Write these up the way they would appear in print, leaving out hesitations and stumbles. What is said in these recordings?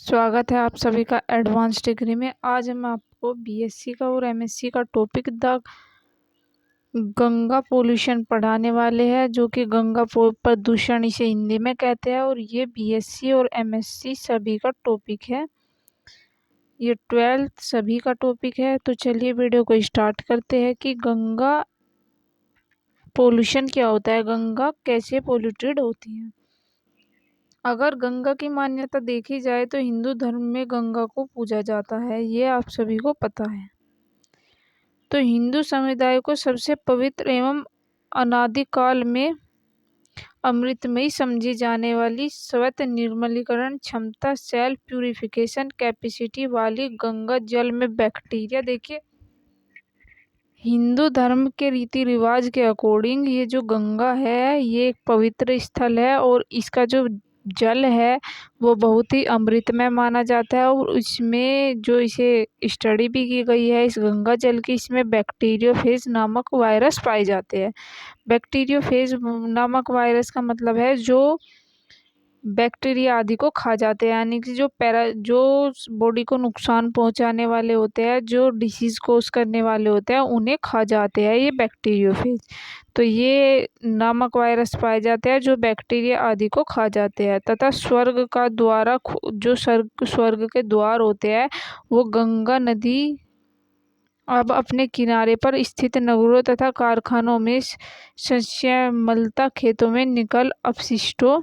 स्वागत है आप सभी का एडवांस डिग्री में। आज हम आपको बीएससी का और एमएससी का टॉपिक द गंगा पोल्यूशन पढ़ाने वाले हैं, जो कि गंगा प्रदूषण इसे हिंदी में कहते हैं। और ये बीएससी और एमएससी सभी का टॉपिक है, ये 12th सभी का टॉपिक है। तो चलिए वीडियो को स्टार्ट करते हैं कि गंगा पोल्यूशन क्या होता है, गंगा कैसे पोल्यूटेड होती है। अगर गंगा की मान्यता देखी जाए तो हिंदू धर्म में गंगा को पूजा जाता है, ये आप सभी को पता है। तो हिंदू समुदाय को सबसे पवित्र एवं अनादिकाल में अमृतमयी समझी जाने वाली स्वतः निर्मलीकरण क्षमता सेल्फ प्यूरिफिकेशन कैपेसिटी वाली गंगा जल में बैक्टीरिया, देखिए हिंदू धर्म के रीति रिवाज के अकॉर्डिंग ये जो गंगा है ये एक पवित्र स्थल है और इसका जो जल है वो बहुत ही अमृतमय माना जाता है। और इसमें जो इसे स्टडी भी की गई है इस गंगा जल की, इसमें बैक्टीरियोफेज नामक वायरस पाए जाते हैं। बैक्टीरियोफेज नामक वायरस का मतलब है जो बैक्टीरिया आदि को खा जाते हैं, यानी कि जो बॉडी को नुकसान पहुंचाने वाले होते हैं, जो डिसीज कोज करने वाले होते हैं, उन्हें खा जाते हैं ये बैक्टीरियोफेज। तो ये नामक वायरस पाए जाते हैं जो बैक्टीरिया आदि को खा जाते हैं। तथा स्वर्ग का द्वारा जो स्वर्ग के द्वार होते हैं वो गंगा नदी अब अपने किनारे पर स्थित नगरों तथा कारखानों में संचयमलता खेतों में निकल अपशिष्टों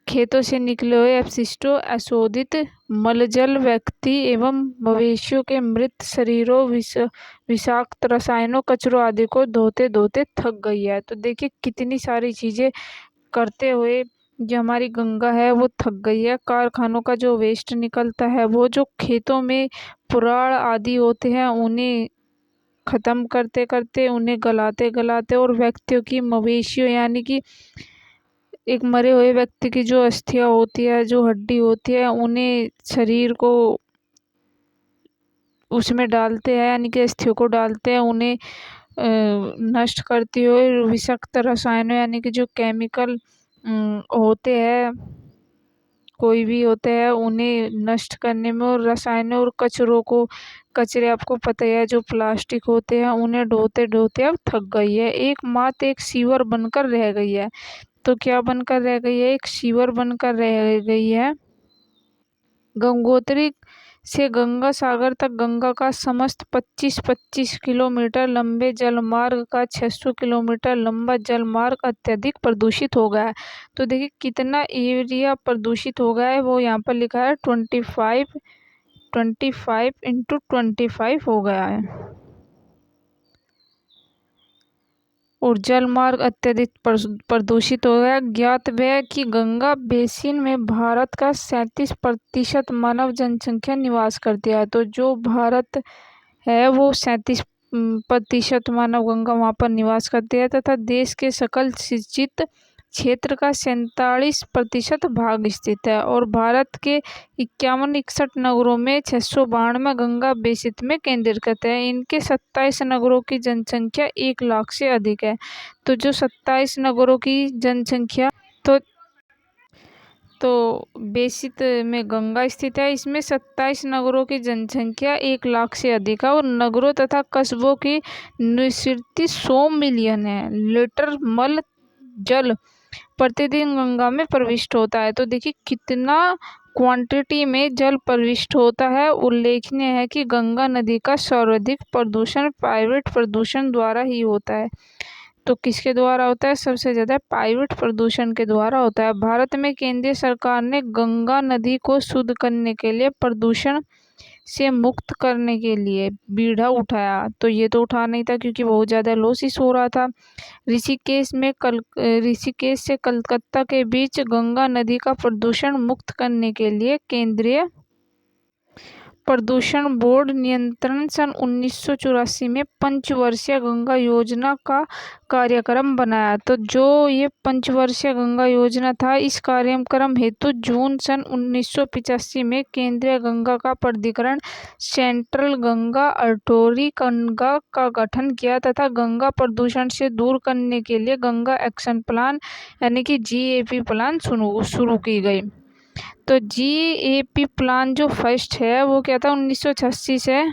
खेतों से निकले हुए अपशिष्टों अशोधित मलजल व्यक्ति एवं मवेशियों के मृत शरीरों विषाक्त रसायनों कचरों आदि को धोते धोते थक गई है। तो देखिए कितनी सारी चीजें करते हुए जो हमारी गंगा है वो थक गई है। कारखानों का जो वेस्ट निकलता है, वो जो खेतों में पुराण आदि होते हैं उन्हें खत्म करते करते, उन्हें गलाते गलाते, और व्यक्तियों की मवेशियों यानी कि एक मरे हुए व्यक्ति की जो अस्थियां होती है, जो हड्डी होती है, उन्हें शरीर को उसमें डालते हैं, यानी कि अस्थियों को डालते हैं, उन्हें नष्ट करती हुए विषाक्त रसायनों यानी कि जो केमिकल होते हैं, कोई भी होते हैं, उन्हें नष्ट करने में, और रसायनों और कचरे आपको पता ही है जो प्लास्टिक होते हैं, उन्हें ढोते ढोते अब थक गई है। एकमात्र एक सीवर बनकर रह गई है। तो क्या बनकर रह गई है? एक सीवर बनकर रह गई है। गंगोत्री से गंगा सागर तक गंगा का समस्त 25-25 किलोमीटर लंबे जलमार्ग का 600 किलोमीटर लंबा जलमार्ग अत्यधिक प्रदूषित हो गया है। तो देखिए कितना एरिया प्रदूषित हो गया है, वो यहाँ पर लिखा है 25 हो गया है। और जलमार्ग अत्यधिक प्रदूषित हो गया। ज्ञात है कि गंगा बेसिन में भारत का 37% मानव जनसंख्या निवास करती है। तो जो भारत है वो 37% मानव गंगा वहाँ पर निवास करती है, तथा देश के सकल सिंचित क्षेत्र का 47% भाग स्थित है। और भारत के 51-61 नगरों में 692 गंगा बेसिन में केंद्रीकृत है। इनके 27 नगरों की जनसंख्या 1 लाख से अधिक है। तो जो 27 नगरों की जनसंख्या तो बेसिन में गंगा स्थित है, इसमें 27 नगरों की जनसंख्या 1 लाख से अधिक है। और नगरों तथा कस्बों की निश्चित 100 मिलियन है लीटर मल जल प्रतिदिन गंगा में प्रविष्ट होता है। तो देखिए कितना क्वांटिटी में जल प्रविष्ट होता है। उल्लेखनीय है कि गंगा नदी का सर्वाधिक प्रदूषण प्राइवेट प्रदूषण द्वारा ही होता है। तो किसके द्वारा होता है? सबसे ज़्यादा प्राइवेट प्रदूषण के द्वारा होता है। भारत में केंद्रीय सरकार ने गंगा नदी को शुद्ध करने के लिए, प्रदूषण से मुक्त करने के लिए बीड़ा उठाया। तो ये तो उठा नहीं था क्योंकि बहुत ज़्यादा लॉसेस हो रहा था। ऋषिकेश से कलकत्ता के बीच गंगा नदी का प्रदूषण मुक्त करने के लिए केंद्रीय प्रदूषण बोर्ड नियंत्रण सन 1984 में पंचवर्षीय गंगा योजना का कार्यक्रम बनाया। तो जो ये पंचवर्षीय गंगा योजना था, इस कार्यक्रम हेतु जून सन 1985 में केंद्रीय गंगा का प्राधिकरण सेंट्रल गंगा अथॉरिटी गंगा का गठन किया, तथा गंगा प्रदूषण से दूर करने के लिए गंगा एक्शन प्लान यानी कि GAP प्लान शुरू की गई। तो GAP प्लान जो फर्स्ट है वो क्या था 1986 से